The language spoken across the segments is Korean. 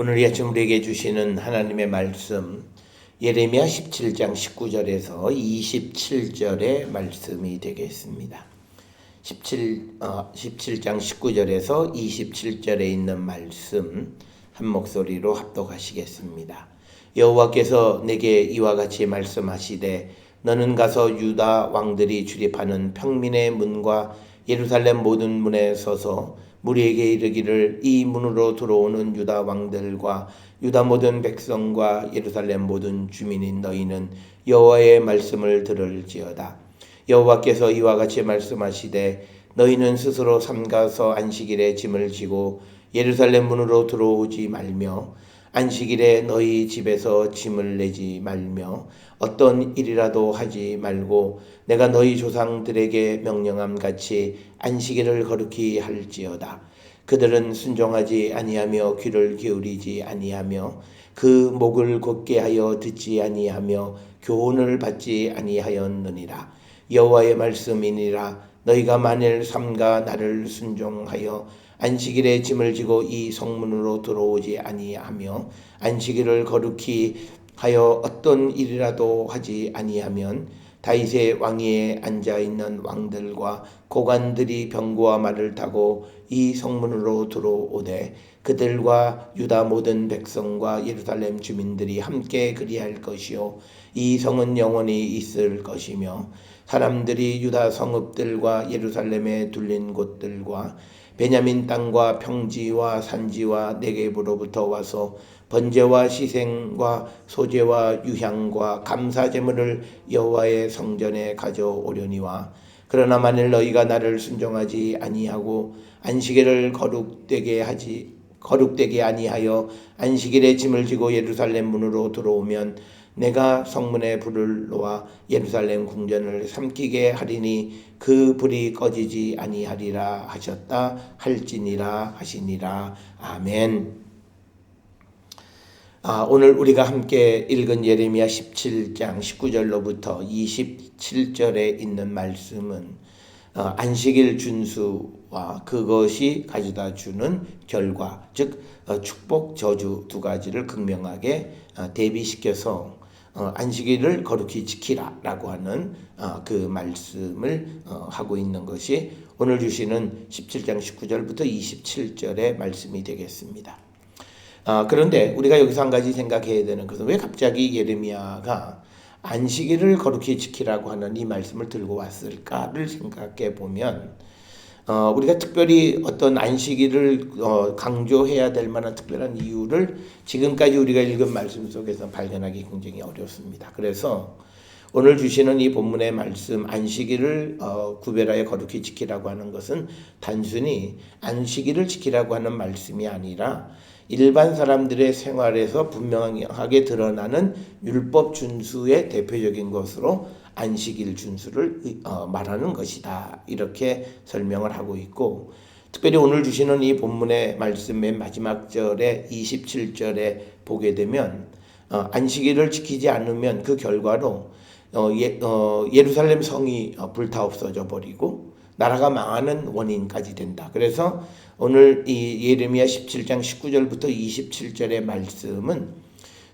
오늘 이 아침 우리에게 주시는 하나님의 말씀 예레미야 17장 19절에서 27절의 말씀이 되겠습니다. 17장 19절에서 27절에 있는 말씀 한 목소리로 합독하시겠습니다. 여호와께서 내게 이와 같이 말씀하시되 너는 가서 유다 왕들이 출입하는 평민의 문과 예루살렘 모든 문에 서서 무리에게 이르기를 이 문으로 들어오는 유다 왕들과 유다 모든 백성과 예루살렘 모든 주민인 너희는 여호와의 말씀을 들을지어다. 여호와께서 이와 같이 말씀하시되 너희는 스스로 삼가서 안식일에 짐을 지고 예루살렘 문으로 들어오지 말며 안식일에 너희 집에서 짐을 내지 말며 어떤 일이라도 하지 말고 내가 너희 조상들에게 명령함 같이 안식일을 거룩히 할지어다. 그들은 순종하지 아니하며 귀를 기울이지 아니하며 그 목을 곧게 하여 듣지 아니하며 교훈을 받지 아니하였느니라. 여호와의 말씀이니라. 너희가 만일 삼가 나를 순종하여 안식일에 짐을 지고 이 성문으로 들어오지 아니하며 안식일을 거룩히 하여 어떤 일이라도 하지 아니하면 다윗의 왕위에 앉아있는 왕들과 고관들이 병거와 말을 타고 이 성문으로 들어오되 그들과 유다 모든 백성과 예루살렘 주민들이 함께 그리할 것이요 이 성은 영원히 있을 것이며 사람들이 유다 성읍들과 예루살렘에 둘린 곳들과 베냐민 땅과 평지와 산지와 네겝으로부터 와서 번제와 시생과 소제와 유향과 감사제물을 여호와의 성전에 가져오려니와 그러나 만일 너희가 나를 순종하지 아니하고 안식일을 거룩되게 아니하여 안식일에 짐을 지고 예루살렘 문으로 들어오면 내가 성문에 불을 놓아 예루살렘 궁전을 삼키게 하리니 그 불이 꺼지지 아니하리라 하셨다 할지니라 하시니라. 아멘. 오늘 우리가 함께 읽은 예레미야 17장 19절로부터 27절에 있는 말씀은 안식일 준수와 그것이 가져다 주는 결과, 즉 축복, 저주 두 가지를 극명하게 대비시켜서 안식일을 거룩히 지키라라고 하는 그 말씀을 하고 있는 것이 오늘 주시는 17장 19절부터 27절의 말씀이 되겠습니다. 그런데 우리가 여기서 한 가지 생각해야 되는 것은 왜 갑자기 예레미야가 안식일을 거룩히 지키라고 하는 이 말씀을 들고 왔을까를 생각해 보면 우리가 특별히 어떤 안식일을 강조해야 될 만한 특별한 이유를 지금까지 우리가 읽은 말씀 속에서 발견하기 굉장히 어렵습니다. 그래서 오늘 주시는 이 본문의 말씀 안식일을 구별하여 거룩히 지키라고 하는 것은 단순히 안식일을 지키라고 하는 말씀이 아니라 일반 사람들의 생활에서 분명하게 드러나는 율법 준수의 대표적인 것으로 안식일 준수를 말하는 것이다. 이렇게 설명을 하고 있고 특별히 오늘 주시는 이 본문의 말씀 맨 마지막 절에 27절에 보게 되면 안식일을 지키지 않으면 그 결과로 예루살렘 성이 불타 없어져 버리고 나라가 망하는 원인까지 된다. 그래서 오늘 이 예레미야 17장 19절부터 27절의 말씀은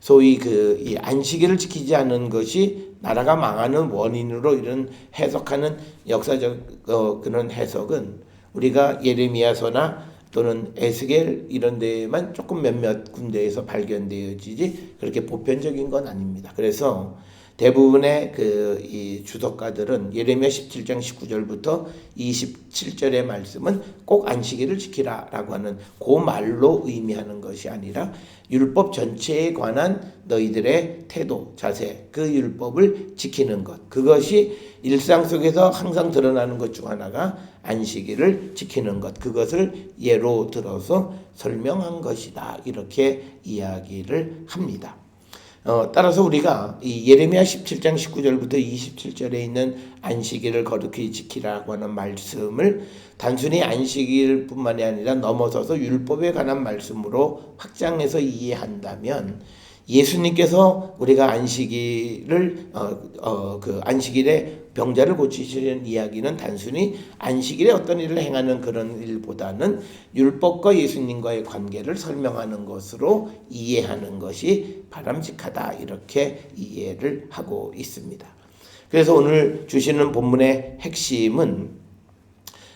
소위 이 안식일을 지키지 않은 것이 나라가 망하는 원인으로 이런 해석하는 역사적 그런 해석은 우리가 예레미야서나 또는 에스겔 이런 데에만 조금 몇몇 군데에서 발견되어지지 그렇게 보편적인 건 아닙니다. 그래서 대부분의 이 주석가들은 예레미야 17장 19절부터 27절의 말씀은 꼭 안식일을 지키라라고 하는 그 말로 의미하는 것이 아니라 율법 전체에 관한 너희들의 태도, 자세, 그 율법을 지키는 것, 그것이 일상 속에서 항상 드러나는 것 중 하나가 안식일을 지키는 것, 그것을 예로 들어서 설명한 것이다. 이렇게 이야기를 합니다. 따라서 우리가 이 예레미야 17장 19절부터 27절에 있는 안식일을 거룩히 지키라고 하는 말씀을 단순히 안식일뿐만이 아니라 넘어서서 율법에 관한 말씀으로 확장해서 이해한다면 예수님께서 우리가 안식일을 그 안식일에 병자를 고치시는 이야기는 단순히 안식일에 어떤 일을 행하는 그런 일보다는 율법과 예수님과의 관계를 설명하는 것으로 이해하는 것이 바람직하다, 이렇게 이해를 하고 있습니다. 그래서 오늘 주시는 본문의 핵심은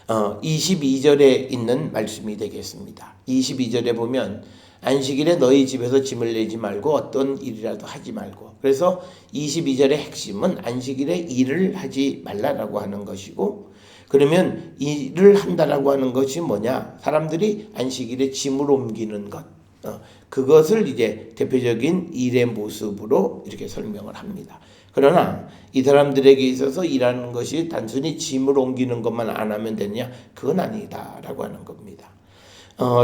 22절에 있는 말씀이 되겠습니다. 22절에 보면 안식일에 너희 집에서 짐을 내지 말고 어떤 일이라도 하지 말고, 그래서 22절의 핵심은 안식일에 일을 하지 말라라고 하는 것이고, 그러면 일을 한다라고 하는 것이 뭐냐? 사람들이 안식일에 짐을 옮기는 것, 그것을 이제 대표적인 일의 모습으로 이렇게 설명을 합니다. 그러나 이 사람들에게 있어서 일하는 것이 단순히 짐을 옮기는 것만 안 하면 되냐? 그건 아니다라고 하는 겁니다.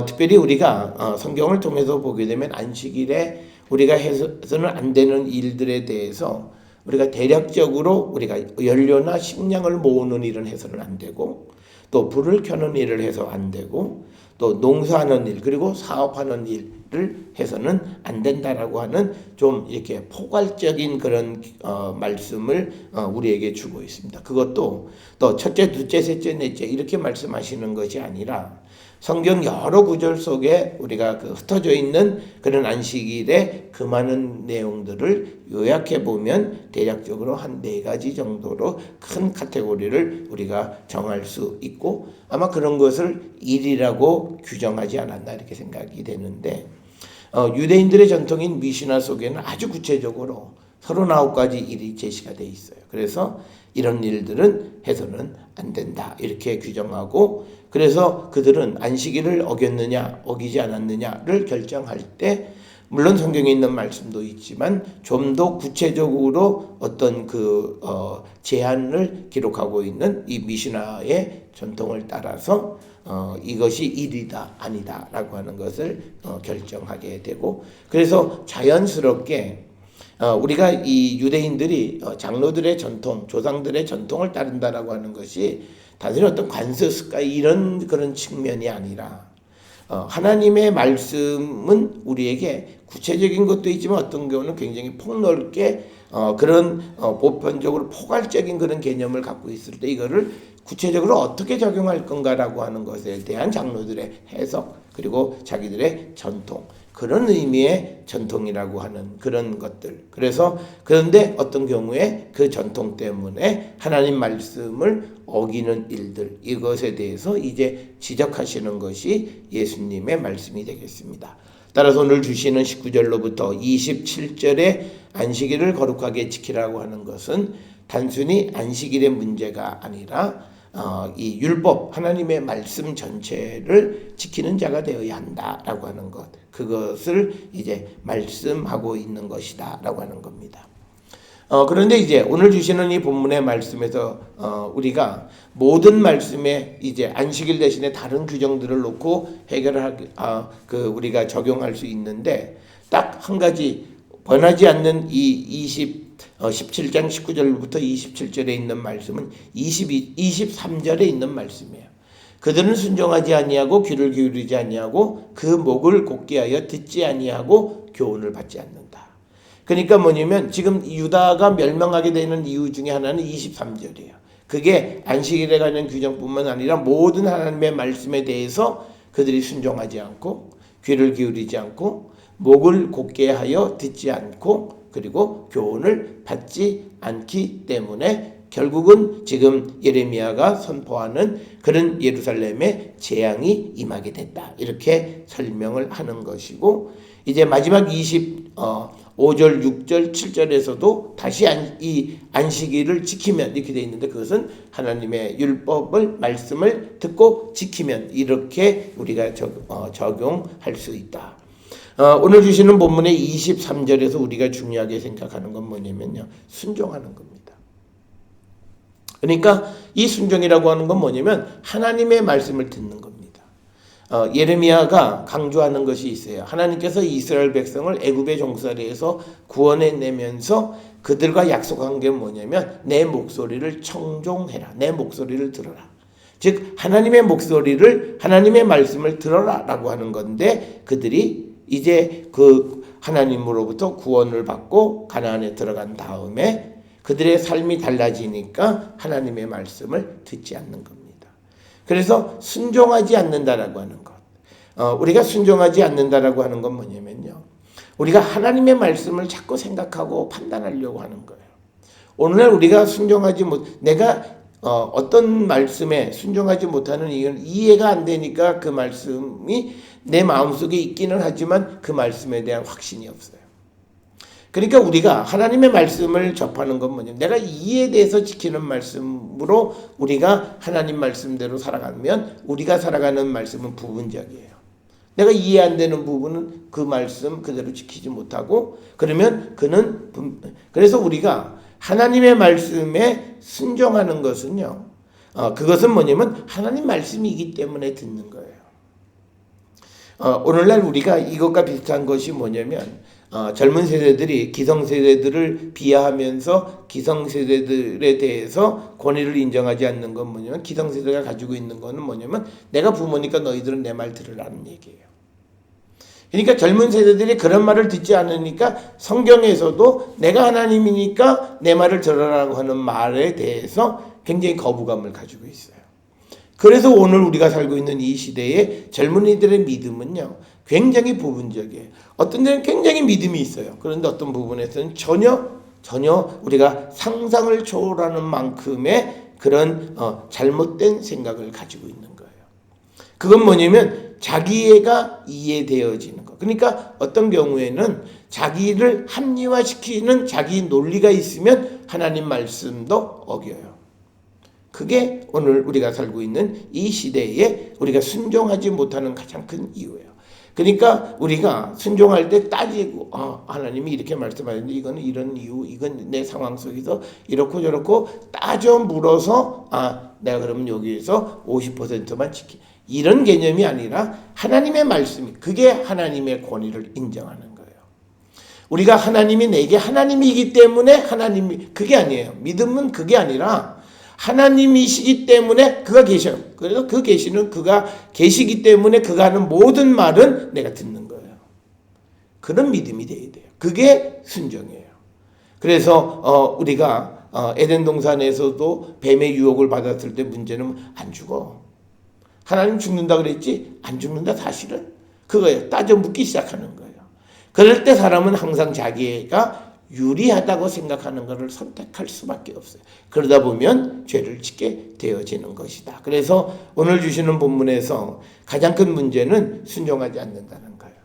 특별히 우리가 성경을 통해서 보게 되면 안식일에 우리가 해서는 안 되는 일들에 대해서 우리가 대략적으로 우리가 연료나 식량을 모으는 일은 해서는 안 되고, 또 불을 켜는 일을 해서 안 되고, 또 농사하는 일, 그리고 사업하는 일을 해서는 안 된다라고 하는 좀 이렇게 포괄적인 그런 말씀을 우리에게 주고 있습니다. 그것도 또 첫째, 둘째, 셋째, 넷째 이렇게 말씀하시는 것이 아니라 성경 여러 구절 속에 우리가 흩어져 있는 그런 안식일의 그 많은 내용들을 요약해 보면 대략적으로 한 4가지 정도로 큰 카테고리를 우리가 정할 수 있고, 아마 그런 것을 일이라고 규정하지 않았나 이렇게 생각이 되는데, 유대인들의 전통인 미시나 속에는 아주 구체적으로 39가지 일이 제시가 되어 있어요. 그래서 이런 일들은 해서는 안 된다 이렇게 규정하고, 그래서 그들은 안식일을 어겼느냐 어기지 않았느냐를 결정할 때 물론 성경에 있는 말씀도 있지만 좀 더 구체적으로 어떤 제한을 기록하고 있는 이 미시나의 전통을 따라서 이것이 일이다 아니다 라고 하는 것을 결정하게 되고, 그래서 자연스럽게 우리가 이 유대인들이 장로들의 전통, 조상들의 전통을 따른다라고 하는 것이 단순히 어떤 관습 습관 이런 그런 측면이 아니라 하나님의 말씀은 우리에게 구체적인 것도 있지만 어떤 경우는 굉장히 폭넓게 그런 보편적으로 포괄적인 그런 개념을 갖고 있을 때 이거를 구체적으로 어떻게 적용할 건가라고 하는 것에 대한 장로들의 해석, 그리고 자기들의 전통, 그런 의미의 전통이라고 하는 그런 것들. 그래서 그런데 어떤 경우에 그 전통 때문에 하나님 말씀을 어기는 일들, 이것에 대해서 이제 지적하시는 것이 예수님의 말씀이 되겠습니다. 따라서 오늘 주시는 19절로부터 27절의 안식일을 거룩하게 지키라고 하는 것은 단순히 안식일의 문제가 아니라 이 율법, 하나님의 말씀 전체를 지키는 자가 되어야 한다라고 하는 것, 그것을 이제 말씀하고 있는 것이다라고 하는 겁니다. 그런데 이제 오늘 주시는 이 본문의 말씀에서 우리가 모든 말씀에 이제 안식일 대신에 다른 규정들을 놓고 우리가 적용할 수 있는데, 딱 한 가지 변하지 않는 이 17장 19절부터 27절에 있는 말씀은 23절에 있는 말씀이에요. 그들은 순종하지 아니하고 귀를 기울이지 아니하고 그 목을 곧게 하여 듣지 아니하고 교훈을 받지 않는다. 그러니까 뭐냐면 지금 유다가 멸망하게 되는 이유 중에 하나는 23절이에요. 그게 안식일에 관한 규정뿐만 아니라 모든 하나님의 말씀에 대해서 그들이 순종하지 않고 귀를 기울이지 않고 목을 곧게 하여 듣지 않고 그리고 교훈을 받지 않기 때문에 결국은 지금 예레미야가 선포하는 그런 예루살렘의 재앙이 임하게 됐다, 이렇게 설명을 하는 것이고, 이제 마지막 25절, 6절, 7절에서도 다시 이 안식일을 지키면 이렇게 되어 있는데, 그것은 하나님의 율법을 말씀을 듣고 지키면 이렇게 우리가 적용할 수 있다. 오늘 주시는 본문의 23절에서 우리가 중요하게 생각하는 건 뭐냐면요, 순종하는 겁니다. 그러니까 이 순종이라고 하는 건 뭐냐면 하나님의 말씀을 듣는 겁니다. 예레미야가 강조하는 것이 있어요. 하나님께서 이스라엘 백성을 애굽의 종살이에서 구원해내면서 그들과 약속한 게 뭐냐면 내 목소리를 청종해라, 내 목소리를 들어라. 즉 하나님의 목소리를, 하나님의 말씀을 들어라 라고 하는 건데, 그들이 이제 하나님으로부터 구원을 받고 가나안에 들어간 다음에 그들의 삶이 달라지니까 하나님의 말씀을 듣지 않는 겁니다. 그래서 순종하지 않는다라고 하는 것. 우리가 순종하지 않는다라고 하는 건 뭐냐면요. 우리가 하나님의 말씀을 자꾸 생각하고 판단하려고 하는 거예요. 오늘날 우리가 순종하지 내가 어떤 말씀에 순종하지 못하는 이유는 이해가 안 되니까 그 말씀이 내 마음속에 있기는 하지만 그 말씀에 대한 확신이 없어요. 그러니까 우리가 하나님의 말씀을 접하는 건 뭐냐면 내가 이해에 대해서 지키는 말씀으로 우리가 하나님 말씀대로 살아가면 우리가 살아가는 말씀은 부분적이에요. 내가 이해 안 되는 부분은 그 말씀 그대로 지키지 못하고 그러면 그래서 우리가 하나님의 말씀에 순종하는 것은요. 그것은 뭐냐면 하나님 말씀이기 때문에 듣는 거예요. 오늘날 우리가 이것과 비슷한 것이 뭐냐면 젊은 세대들이 기성세대들을 비하하면서 기성세대들에 대해서 권위를 인정하지 않는 건 뭐냐면 기성세대가 가지고 있는 거는 뭐냐면 내가 부모니까 너희들은 내 말 들으라는 얘기예요. 그러니까 젊은 세대들이 그런 말을 듣지 않으니까 성경에서도 내가 하나님이니까 내 말을 들으라고 하는 말에 대해서 굉장히 거부감을 가지고 있어요. 그래서 오늘 우리가 살고 있는 이 시대에 젊은이들의 믿음은요. 굉장히 부분적이에요. 어떤 데는 굉장히 믿음이 있어요. 그런데 어떤 부분에서는 전혀 우리가 상상을 초월하는 만큼의 그런 잘못된 생각을 가지고 있는 거예요. 그건 뭐냐면 자기애가 이해되어지는 거. 그러니까 어떤 경우에는 자기를 합리화시키는 자기 논리가 있으면 하나님 말씀도 어겨요. 그게 오늘 우리가 살고 있는 이 시대에 우리가 순종하지 못하는 가장 큰 이유예요. 그러니까 우리가 순종할 때 따지고 하나님이 이렇게 말씀하셨는데 이거는 이런 이유, 이건 내 상황 속에서 이렇고 저렇고 따져 물어서 내가 그러면 여기에서 50%만 이런 개념이 아니라 하나님의 말씀이 그게 하나님의 권위를 인정하는 거예요. 우리가 하나님이 내게 하나님이기 때문에 하나님이 그게 아니에요. 믿음은 그게 아니라 하나님이시기 때문에 그가 계셔요. 그래서 그 계시는 그가 계시기 때문에 그가 하는 모든 말은 내가 듣는 거예요. 그런 믿음이 돼야 돼요. 그게 순종이에요. 그래서 우리가 에덴 동산에서도 뱀의 유혹을 받았을 때 문제는 안 죽어. 하나님 죽는다 그랬지? 안 죽는다 사실은 그거예요. 따져 묻기 시작하는 거예요. 그럴 때 사람은 항상 자기가 유리하다고 생각하는 것을 선택할 수밖에 없어요. 그러다 보면 죄를 짓게 되어지는 것이다. 그래서 오늘 주시는 본문에서 가장 큰 문제는 순종하지 않는다는 거예요.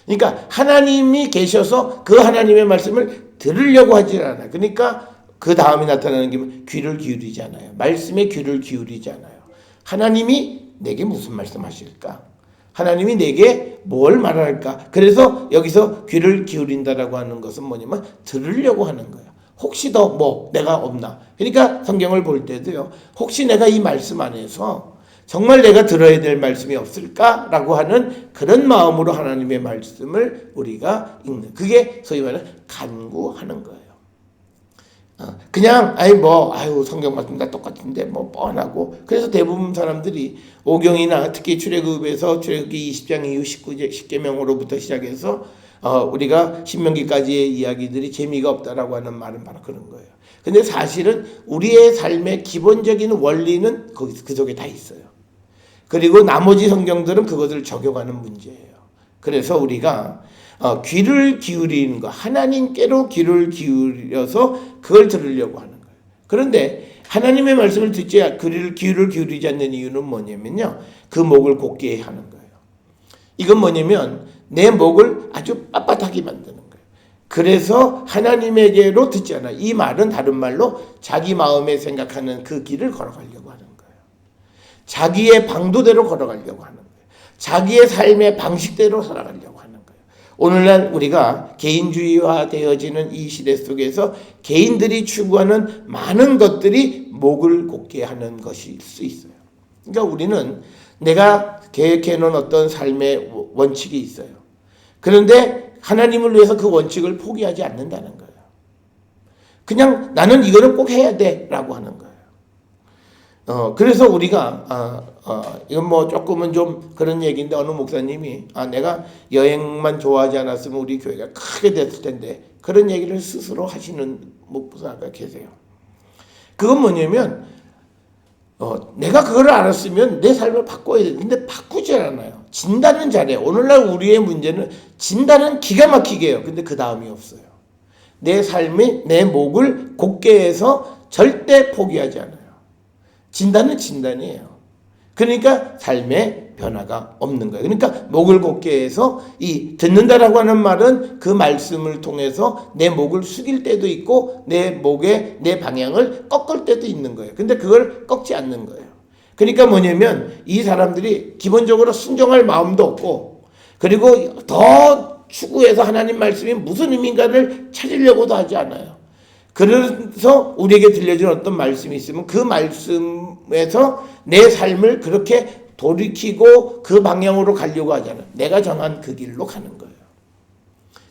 그러니까 하나님이 계셔서 그 하나님의 말씀을 들으려고 하지 않아요. 그러니까 그 다음에 나타나는 게 귀를 기울이잖아요. 말씀에 귀를 기울이잖아요. 하나님이 내게 무슨 말씀하실까? 하나님이 내게 뭘 말할까? 그래서 여기서 귀를 기울인다라고 하는 것은 뭐냐면 들으려고 하는 거예요. 혹시 더 내가 없나? 그러니까 성경을 볼 때도요. 혹시 내가 이 말씀 안에서 정말 내가 들어야 될 말씀이 없을까라고 하는 그런 마음으로 하나님의 말씀을 우리가 읽는 그게 소위 말하는 간구하는 거예요. 그냥 성경 말씀 다 똑같은데 뻔하고 그래서 대부분 사람들이 오경이나 특히 출애굽에서 출애굽기 20장 이후 10계명으로부터 시작해서 우리가 신명기까지의 이야기들이 재미가 없다라고 하는 말은 바로 그런 거예요. 근데 사실은 우리의 삶의 기본적인 원리는 그 속에 다 있어요. 그리고 나머지 성경들은 그것을 적용하는 문제예요. 그래서 우리가 귀를 기울이는 거, 하나님께로 귀를 기울여서 그걸 들으려고 하는 거예요. 그런데 하나님의 말씀을 귀를 기울이지 않는 이유는 뭐냐면요. 그 목을 곧게 하는 거예요. 이건 뭐냐면 내 목을 아주 빳빳하게 만드는 거예요. 그래서 하나님에게로 듣지 않아요. 이 말은 다른 말로 자기 마음에 생각하는 그 길을 걸어가려고 하는 거예요. 자기의 방도대로 걸어가려고 하는 거예요. 자기의 삶의 방식대로 살아가려고 하는 거예요. 오늘날 우리가 개인주의화 되어지는 이 시대 속에서 개인들이 추구하는 많은 것들이 목을 곧게 하는 것일 수 있어요. 그러니까 우리는 내가 계획해 놓은 어떤 삶의 원칙이 있어요. 그런데 하나님을 위해서 그 원칙을 포기하지 않는다는 거예요. 그냥 나는 이거를 꼭 해야 돼 라고 하는 거예요. 그래서 우리가 이건 뭐 조금은 좀 그런 얘기인데 어느 목사님이 내가 여행만 좋아하지 않았으면 우리 교회가 크게 됐을 텐데 그런 얘기를 스스로 하시는 목사가 계세요. 그건 뭐냐면 내가 그걸 알았으면 내 삶을 바꿔야 돼. 근데 바꾸지 않아요. 진단은 잘해요. 오늘날 우리의 문제는 진단은 기가 막히게 해요. 근데 그 다음이 없어요. 내 삶이 내 목을 곧게 해서 절대 포기하지 않아요. 진단은 진단이에요. 그러니까 삶에 변화가 없는 거예요. 그러니까 목을 곧게 해서 이 듣는다라고 하는 말은 그 말씀을 통해서 내 목을 숙일 때도 있고 내 목에 내 방향을 꺾을 때도 있는 거예요. 근데 그걸 꺾지 않는 거예요. 그러니까 뭐냐면 이 사람들이 기본적으로 순종할 마음도 없고 그리고 더 추구해서 하나님 말씀이 무슨 의미인가를 찾으려고도 하지 않아요. 그래서 우리에게 들려준 어떤 말씀이 있으면 그 말씀에서 내 삶을 그렇게 돌이키고 그 방향으로 가려고 하잖아요. 내가 정한 그 길로 가는 거예요.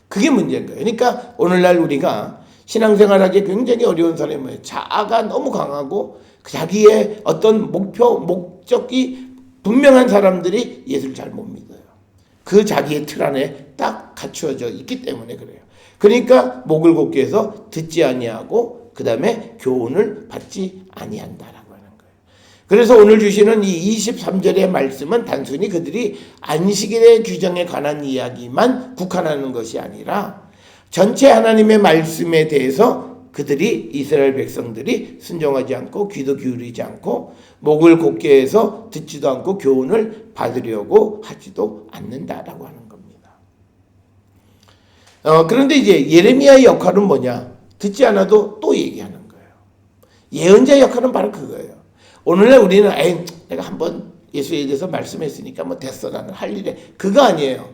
그게 문제인 거예요. 그러니까 오늘날 우리가 신앙생활하기 굉장히 어려운 사람이 뭐예요? 자아가 너무 강하고 자기의 어떤 목적이 분명한 사람들이 예수를 잘 못 믿어요. 그 자기의 틀 안에 딱 갖추어져 있기 때문에 그래요. 그러니까 목을 곧게 해서 듣지 아니하고 그 다음에 교훈을 받지 아니한다라고 하는 거예요. 그래서 오늘 주시는 이 23절의 말씀은 단순히 그들이 안식일의 규정에 관한 이야기만 국한하는 것이 아니라 전체 하나님의 말씀에 대해서 그들이 이스라엘 백성들이 순종하지 않고 귀도 기울이지 않고 목을 곧게 해서 듣지도 않고 교훈을 받으려고 하지도 않는다라고 하는 겁니다. 그런데 이제 예레미야의 역할은 뭐냐? 듣지 않아도 또 얘기하는 거예요. 예언자의 역할은 바로 그거예요. 오늘날 우리는 내가 한번 예수에 대해서 말씀했으니까 뭐 됐어 나는 할 일에 그거 아니에요.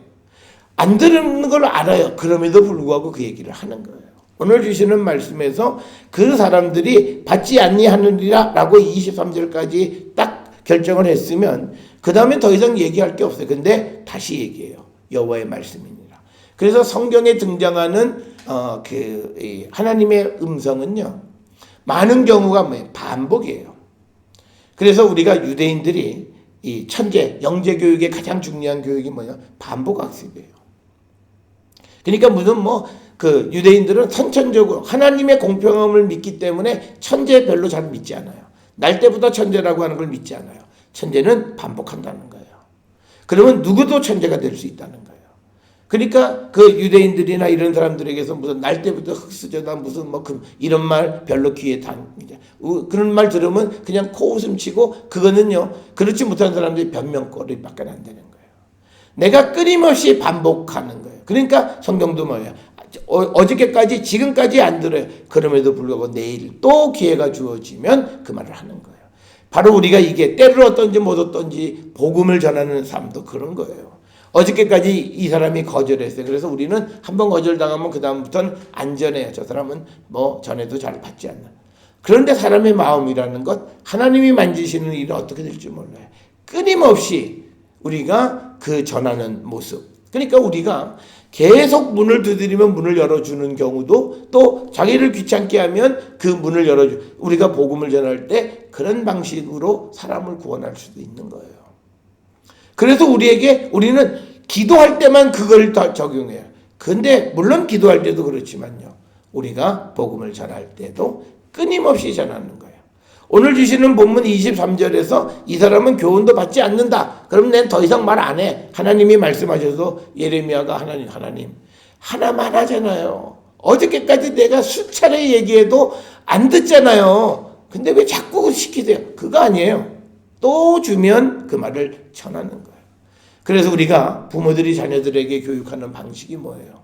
안 들은 걸 알아요. 그럼에도 불구하고 그 얘기를 하는 거예요. 오늘 주시는 말씀에서 그 사람들이 받지 아니하느니라 라고 23절까지 딱 결정을 했으면 그 다음에 더 이상 얘기할 게 없어요. 근데 다시 얘기해요. 여호와의 말씀이니라. 그래서 성경에 등장하는 하나님의 음성은요. 많은 경우가 뭐예요? 반복이에요. 그래서 우리가 유대인들이 이 천재, 영재 교육의 가장 중요한 교육이 뭐냐? 반복 학습이에요. 그러니까 무슨 유대인들은 선천적으로 하나님의 공평함을 믿기 때문에 천재 별로 잘 믿지 않아요. 날 때부터 천재라고 하는 걸 믿지 않아요. 천재는 반복한다는 거예요. 그러면 누구도 천재가 될 수 있다는 거예요. 그러니까 그 유대인들이나 이런 사람들에게서 무슨 날 때부터 흙수저다 무슨 이런 말 별로 귀에 그런 말 들으면 그냥 코웃음 치고 그거는요 그렇지 못한 사람들이 변명거리밖에 안 되는 거예요. 내가 끊임없이 반복하는 거예요. 그러니까 성경도 뭐예요? 어저께까지 지금까지 안 들어요. 그럼에도 불구하고 내일 또 기회가 주어지면 그 말을 하는 거예요. 바로 우리가 이게 때를 얻든지 못 얻든지 복음을 전하는 삶도 그런 거예요. 어저께까지 이 사람이 거절했어요. 그래서 우리는 한번 거절당하면 그 다음부터는 안전해요. 저 사람은 전에도 잘 받지 않나. 그런데 사람의 마음이라는 것 하나님이 만지시는 일은 어떻게 될지 몰라요. 끊임없이 우리가 그 전하는 모습. 그러니까 우리가 계속 문을 두드리면 문을 열어주는 경우도 또 자기를 귀찮게 하면 그 문을 우리가 복음을 전할 때 그런 방식으로 사람을 구원할 수도 있는 거예요. 그래서 우리는 기도할 때만 그걸 다 적용해요. 근데 물론 기도할 때도 그렇지만요. 우리가 복음을 전할 때도 끊임없이 전하는 거예요. 오늘 주시는 본문 23절에서 이 사람은 교훈도 받지 않는다. 그럼 난 더 이상 말 안 해. 하나님이 말씀하셔서 예레미야가 하나님 하나만 하잖아요. 어저께까지 내가 수차례 얘기해도 안 듣잖아요. 근데 왜 자꾸 시키세요? 그거 아니에요. 또 주면 그 말을 전하는 거예요. 그래서 우리가 부모들이 자녀들에게 교육하는 방식이 뭐예요?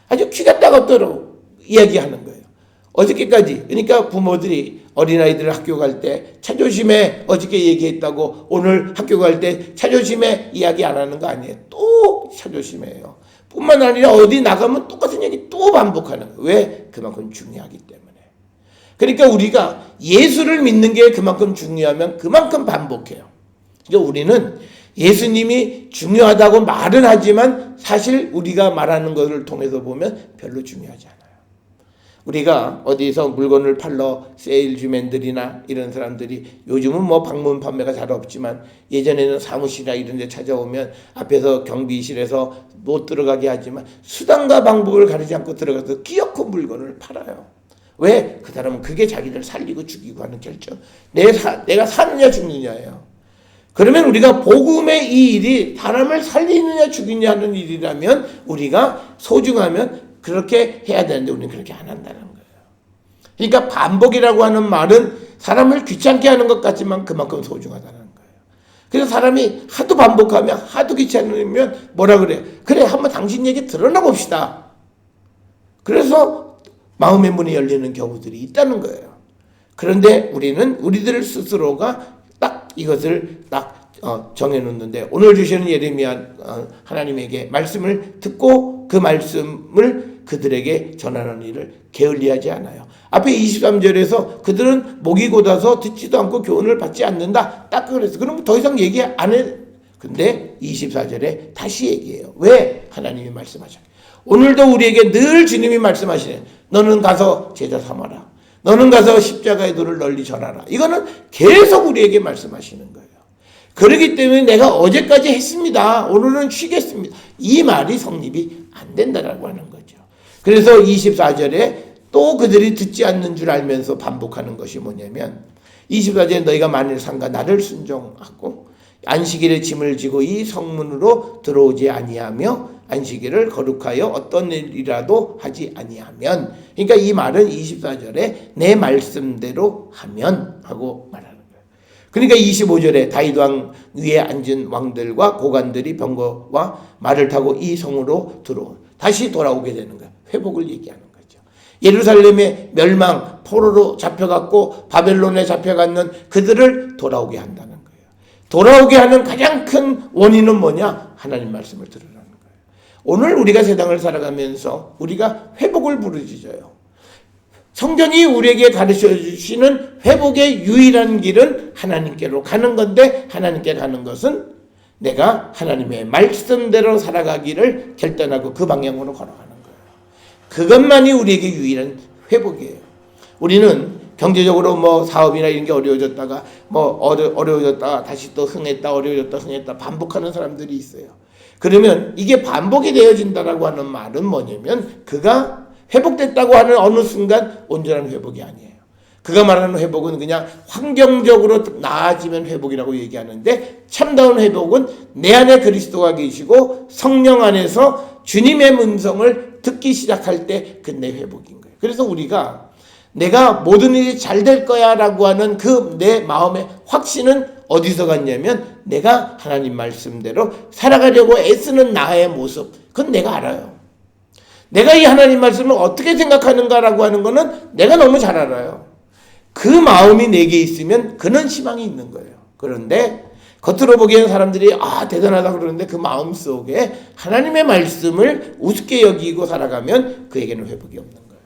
아주 귀가 따갑도록 이야기하는 거예요. 어저께까지 그러니까 부모들이 어린아이들 학교 갈 때 차 조심해 어저께 얘기했다고 오늘 학교 갈 때 차 조심해 이야기 안 하는 거 아니에요. 또 차 조심해요. 뿐만 아니라 어디 나가면 똑같은 얘기 또 반복하는 거예요. 왜? 그만큼 중요하기 때문에. 그러니까 우리가 예수를 믿는 게 그만큼 중요하면 그만큼 반복해요. 그러니까 우리는 예수님이 중요하다고 말은 하지만 사실 우리가 말하는 것을 통해서 보면 별로 중요하지 않아요. 우리가 어디서 물건을 팔러 세일즈맨들이나 이런 사람들이 요즘은 뭐 방문 판매가 잘 없지만 예전에는 사무실이나 이런 데 찾아오면 앞에서 경비실에서 못 들어가게 하지만 수단과 방법을 가리지 않고 들어가서 끼얹고 물건을 팔아요. 왜? 그 사람은 그게 자기를 살리고 죽이고 하는 결정. 내가 사느냐 죽느냐예요. 그러면 우리가 복음의 이 일이 사람을 살리느냐 죽이느냐 하는 일이라면 우리가 소중하면 그렇게 해야 되는데 우리는 그렇게 안 한다는 거예요. 그러니까 반복이라고 하는 말은 사람을 귀찮게 하는 것 같지만 그만큼 소중하다는 거예요. 그래서 사람이 하도 반복하면 하도 귀찮으면 뭐라 그래요? 그래 한번 당신 얘기 들어나 봅시다. 그래서 마음의 문이 열리는 경우들이 있다는 거예요. 그런데 우리는 우리들 스스로가 딱 이것을 딱 정해놓는데 오늘 주시는 예레미야 하나님에게 말씀을 듣고 그 말씀을 그들에게 전하는 일을 게을리하지 않아요. 앞에 23절에서 그들은 목이 곧아서 듣지도 않고 교훈을 받지 않는다. 딱 그랬어. 그럼 더 이상 얘기 안 해. 근데 24절에 다시 얘기해요. 왜? 하나님이 말씀하셔요. 오늘도 우리에게 늘 주님이 말씀하시네. 너는 가서 제자 삼아라. 너는 가서 십자가의 도를 널리 전하라. 이거는 계속 우리에게 말씀하시는 거예요. 그렇기 때문에 내가 어제까지 했습니다. 오늘은 쉬겠습니다. 이 말이 성립이 안 된다라고 하는 거죠. 그래서 24절에 또 그들이 듣지 않는 줄 알면서 반복하는 것이 뭐냐면 24절에 너희가 만일 삼가 나를 순종하고 안식일에 짐을 지고 이 성문으로 들어오지 아니하며 안식일을 거룩하여 어떤 일이라도 하지 아니하면, 그러니까 이 말은 24절에 내 말씀대로 하면 하고 말하는 거예요. 그러니까 25절에 다윗 왕 위에 앉은 왕들과 고관들이 병거와 말을 타고 이 성으로 다시 돌아오게 되는 거예요. 회복을 얘기하는 거죠. 예루살렘의 멸망, 포로로 잡혀갔고 바벨론에 잡혀갔는 그들을 돌아오게 한다는 거예요. 돌아오게 하는 가장 큰 원인은 뭐냐? 하나님 말씀을 들으라는 거예요. 오늘 우리가 세상을 살아가면서 우리가 회복을 부르짖어요. 성경이 우리에게 가르쳐 주시는 회복의 유일한 길은 하나님께로 가는 건데, 하나님께 가는 것은 내가 하나님의 말씀대로 살아가기를 결단하고 그 방향으로 걸어가는 거예요. 그것만이 우리에게 유일한 회복이에요. 우리는 경제적으로 뭐 사업이나 이런 게 어려워졌다가 어려워졌다가 다시 또 흥했다 어려워졌다 흥했다 반복하는 사람들이 있어요. 그러면 이게 반복이 되어진다라고 하는 말은 뭐냐면 그가 회복됐다고 하는 어느 순간 온전한 회복이 아니에요. 그가 말하는 회복은 그냥 환경적으로 나아지면 회복이라고 얘기하는데, 참다운 회복은 내 안에 그리스도가 계시고 성령 안에서 주님의 음성을 듣기 시작할 때 그 내 회복인 거예요. 그래서 우리가 내가 모든 일이 잘 될 거야 라고 하는 그 내 마음의 확신은 어디서 갔냐면 내가 하나님 말씀대로 살아가려고 애쓰는 나의 모습, 그건 내가 알아요. 내가 이 하나님 말씀을 어떻게 생각하는가라고 하는 거는 내가 너무 잘 알아요. 그 마음이 내게 있으면 그는 희망이 있는 거예요. 그런데 겉으로 보기에는 사람들이 대단하다 그러는데 그 마음 속에 하나님의 말씀을 우습게 여기고 살아가면 그에게는 회복이 없는 거예요.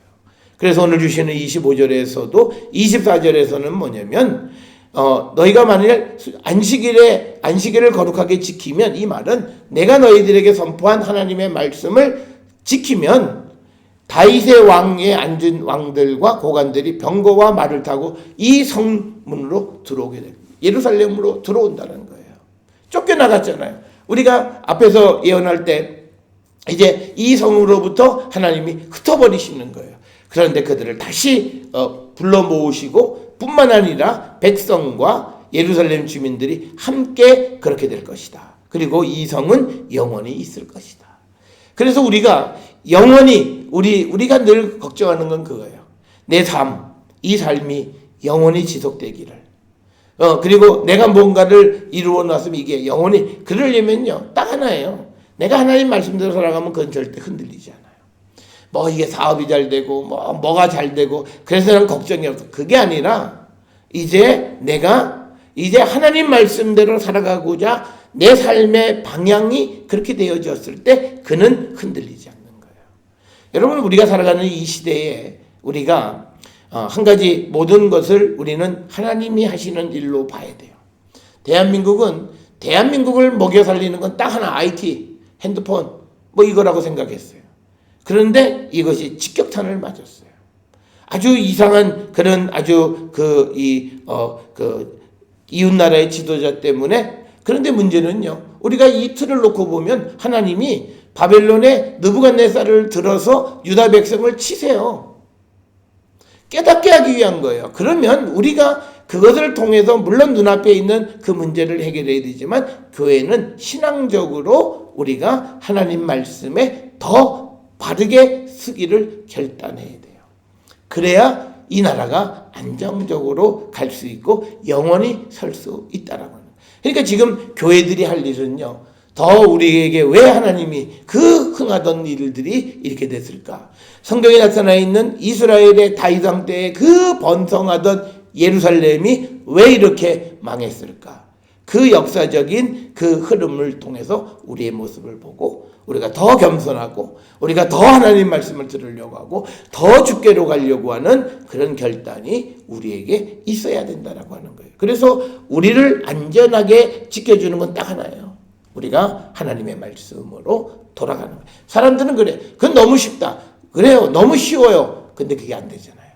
그래서 오늘 주시는 25절에서도 24절에서는 뭐냐면 너희가 만일 안식일을 거룩하게 지키면, 이 말은 내가 너희들에게 선포한 하나님의 말씀을 지키면 다윗의 왕에 앉은 왕들과 고관들이 병거와 말을 타고 이 성문으로 들어오게 됩니다. 예루살렘으로 들어온다는 거예요. 쫓겨나갔잖아요. 우리가 앞에서 예언할 때 이제 이 성으로부터 하나님이 흩어버리시는 거예요. 그런데 그들을 다시 불러 모으시고 뿐만 아니라 백성과 예루살렘 주민들이 함께 그렇게 될 것이다. 그리고 이 성은 영원히 있을 것이다. 그래서 우리가 영원히 우리가 늘 걱정하는 건 그거예요. 내 삶, 이 삶이 영원히 지속되기를. 그리고 내가 뭔가를 이루어 놨으면 이게 영원히, 그러려면요 딱 하나예요. 내가 하나님 말씀대로 살아가면 그건 절대 흔들리지 않아요. 이게 사업이 잘 되고 뭐가 잘 되고 그래서 난 걱정이 없어. 그게 아니라 내가 이제 하나님 말씀대로 살아가고자 내 삶의 방향이 그렇게 되어졌을 때 그는 흔들리지 않는 거예요. 여러분, 우리가 살아가는 이 시대에 우리가 한 가지 모든 것을 우리는 하나님이 하시는 일로 봐야 돼요. 대한민국을 먹여 살리는 건 딱 하나, IT, 핸드폰 이거라고 생각했어요. 그런데 이것이 직격탄을 맞았어요. 아주 이상한 그런 아주 이웃나라의 지도자 때문에. 그런데 문제는요, 우리가 이 틀을 놓고 보면 하나님이 바벨론의 느부갓네살을 들어서 유다 백성을 치세요. 깨닫게 하기 위한 거예요. 그러면 우리가 그것을 통해서 물론 눈앞에 있는 그 문제를 해결해야 되지만, 교회는 신앙적으로 우리가 하나님 말씀에 더 바르게 서기를 결단해야 돼요. 그래야 이 나라가 안정적으로 갈 수 있고 영원히 설 수 있다라고 하는 거예요. 그러니까 지금 교회들이 할 일은요, 더 우리에게 왜 하나님이 그 흥하던 일들이 이렇게 됐을까? 성경에 나타나 있는 이스라엘의 다윗 왕 때의 그 번성하던 예루살렘이 왜 이렇게 망했을까? 그 역사적인 그 흐름을 통해서 우리의 모습을 보고 우리가 더 겸손하고 우리가 더 하나님 말씀을 들으려고 하고 더 주께로 가려고 하는 그런 결단이 우리에게 있어야 된다라고 하는 거예요. 그래서 우리를 안전하게 지켜주는 건 딱 하나예요. 우리가 하나님의 말씀으로 돌아가는 거예요. 사람들은 그래. 그건 너무 쉽다. 그래요. 너무 쉬워요. 근데 그게 안 되잖아요.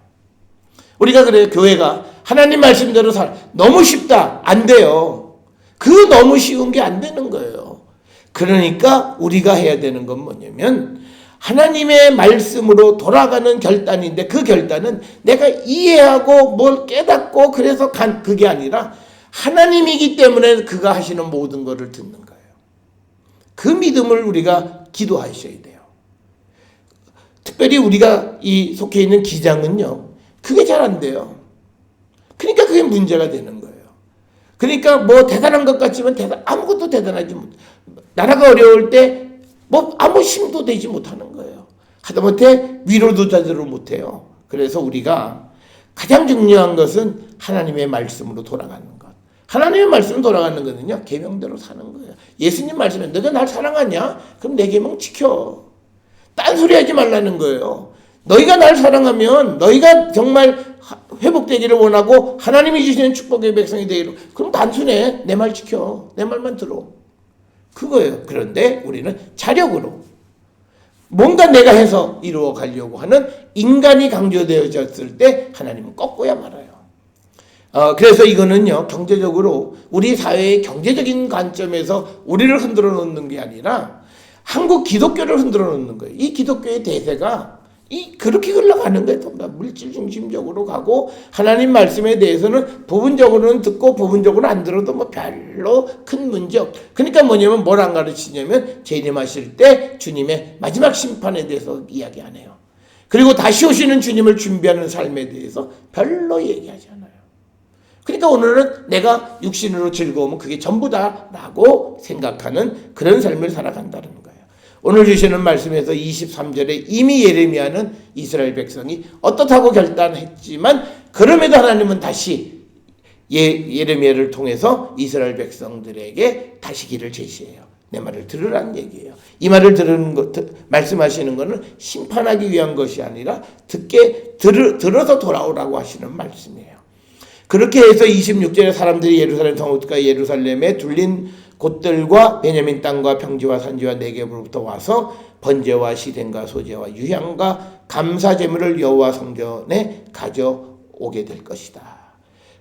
우리가 그래요. 교회가 하나님 말씀대로 너무 쉽다. 안 돼요. 그 너무 쉬운 게 안 되는 거예요. 그러니까 우리가 해야 되는 건 뭐냐면 하나님의 말씀으로 돌아가는 결단인데, 그 결단은 내가 이해하고 뭘 깨닫고 그래서 그게 아니라 하나님이기 때문에 그가 하시는 모든 것을 듣는 거예요. 그 믿음을 우리가 기도하셔야 돼요. 특별히 우리가 이 속해 있는 기장은요, 그게 잘 안 돼요. 그러니까 그게 문제가 되는 거예요. 그러니까 뭐 대단한 것 같지만 아무것도 대단하지 못. 나라가 어려울 때 뭐 아무 힘도 되지 못하는 거예요. 하다못해 위로도 제대로 못해요. 그래서 우리가 가장 중요한 것은 하나님의 말씀으로 돌아가는 것. 하나님의 말씀으로 돌아가는 것은요, 계명대로 사는 거예요. 예수님 말씀에 너가 날 사랑하냐? 그럼 내 계명 지켜. 딴소리 하지 말라는 거예요. 너희가 날 사랑하면, 너희가 정말 회복되기를 원하고 하나님이 주시는 축복의 백성이 되기를, 그럼 단순해. 내 말 지켜. 내 말만 들어. 그거예요. 그런데 우리는 자력으로 뭔가 내가 해서 이루어 가려고 하는 인간이 강조되어졌을 때 하나님은 꺾어야 말아요. 그래서 이거는요, 경제적으로 우리 사회의 경제적인 관점에서 우리를 흔들어 놓는 게 아니라 한국 기독교를 흔들어 놓는 거예요. 이 기독교의 대세가 그렇게 흘러가는 거예요. 물질 중심적으로 가고 하나님 말씀에 대해서는 부분적으로는 듣고 부분적으로 안 들어도 뭐 별로 큰 문제 없. 그러니까 뭐냐면 뭘 안 가르치냐면 재림하실 때 주님의 마지막 심판에 대해서 이야기 안 해요. 그리고 다시 오시는 주님을 준비하는 삶에 대해서 별로 얘기하지 않아요. 그러니까 오늘은 내가 육신으로 즐거우면 그게 전부다라고 생각하는 그런 삶을 살아간다는 거예요. 오늘 주시는 말씀에서 23절에 이미 예레미야는 이스라엘 백성이 어떻다고 결단했지만 그럼에도 하나님은 다시 예레미야를 통해서 이스라엘 백성들에게 다시 길을 제시해요. 내 말을 들으라는 얘기예요. 이 말을 말씀하시는 것은 심판하기 위한 것이 아니라 들어서 돌아오라고 하시는 말씀이에요. 그렇게 해서 26절에 사람들이 예루살렘 성읍과 예루살렘에 둘린 곳들과 베냐민 땅과 평지와 산지와 네겝으로부터 와서 번제와 시든과 소제와 유향과 감사 제물을 여호와 성전에 가져오게 될 것이다.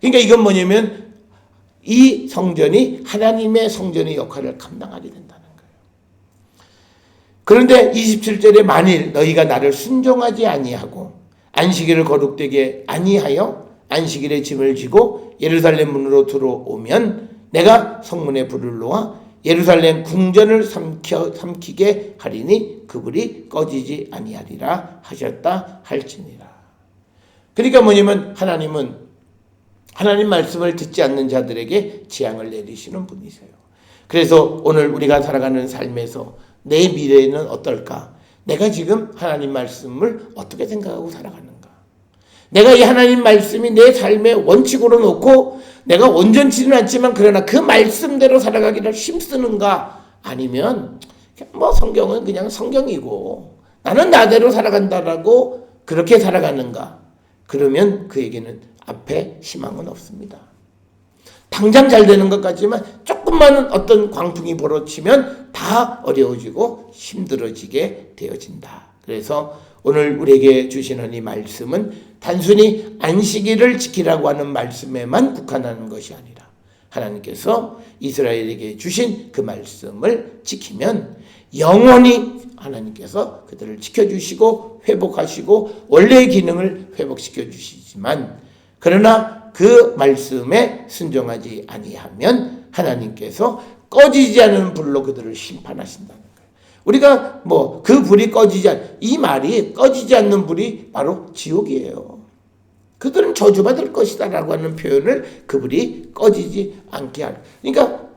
그러니까 이건 뭐냐면 이 성전이 하나님의 성전의 역할을 감당하게 된다는 거예요. 그런데 27절에 만일 너희가 나를 순종하지 아니하고 안식일을 거룩되게 아니하여 안식일에 짐을 지고 예루살렘 문으로 들어오면 내가 성문에 불을 놓아 예루살렘 궁전을 삼키게 하리니 그 불이 꺼지지 아니하리라 하셨다 할지니라. 그러니까 뭐냐면 하나님은 하나님 말씀을 듣지 않는 자들에게 재앙을 내리시는 분이세요. 그래서 오늘 우리가 살아가는 삶에서 내 미래는 어떨까? 내가 지금 하나님 말씀을 어떻게 생각하고 살아가는가? 내가 이 하나님 말씀이 내 삶의 원칙으로 놓고 내가 온전치는 않지만 그러나 그 말씀대로 살아가기를 힘쓰는가? 아니면 뭐 성경은 그냥 성경이고 나는 나대로 살아간다라고 그렇게 살아가는가? 그러면 그에게는 앞에 희망은 없습니다. 당장 잘 되는 것 같지만 조금만 어떤 광풍이 벌어지면 다 어려워지고 힘들어지게 되어진다. 그래서 오늘 우리에게 주시는 이 말씀은 단순히 안식일을 지키라고 하는 말씀에만 국한하는 것이 아니라 하나님께서 이스라엘에게 주신 그 말씀을 지키면 영원히 하나님께서 그들을 지켜주시고 회복하시고 원래의 기능을 회복시켜 주시지만, 그러나 그 말씀에 순종하지 아니하면 하나님께서 꺼지지 않은 불로 그들을 심판하신다는 거예요. 우리가 그 불이 이 말이 꺼지지 않는 불이 바로 지옥이에요. 그들은 저주받을 것이다 라고 하는 표현을 그 불이 꺼지지 않게 하는, 그러니까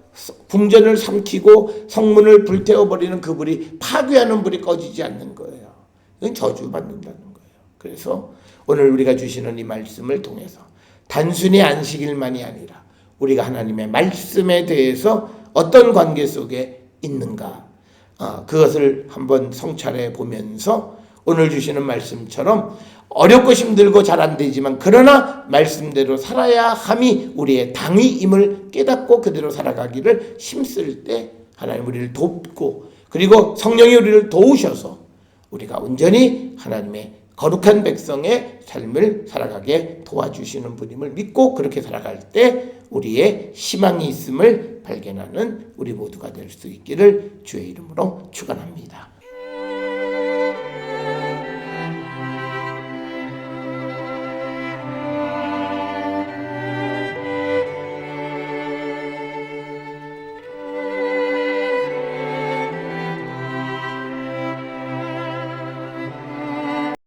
궁전을 삼키고 성문을 불태워버리는 그 불이, 파괴하는 불이 꺼지지 않는 거예요. 이건 저주받는다는 거예요. 그래서 오늘 우리가 주시는 이 말씀을 통해서 단순히 안식일만이 아니라 우리가 하나님의 말씀에 대해서 어떤 관계 속에 있는가, 그것을 한번 성찰해 보면서 오늘 주시는 말씀처럼 어렵고 힘들고 잘 안 되지만 그러나 말씀대로 살아야 함이 우리의 당위임을 깨닫고 그대로 살아가기를 힘쓸 때 하나님 우리를 돕고, 그리고 성령이 우리를 도우셔서 우리가 온전히 하나님의 거룩한 백성의 삶을 살아가게 도와주시는 분임을 믿고 그렇게 살아갈 때 우리의 희망이 있음을 발견하는 우리 모두가 될 수 있기를 주의 이름으로 축원합니다.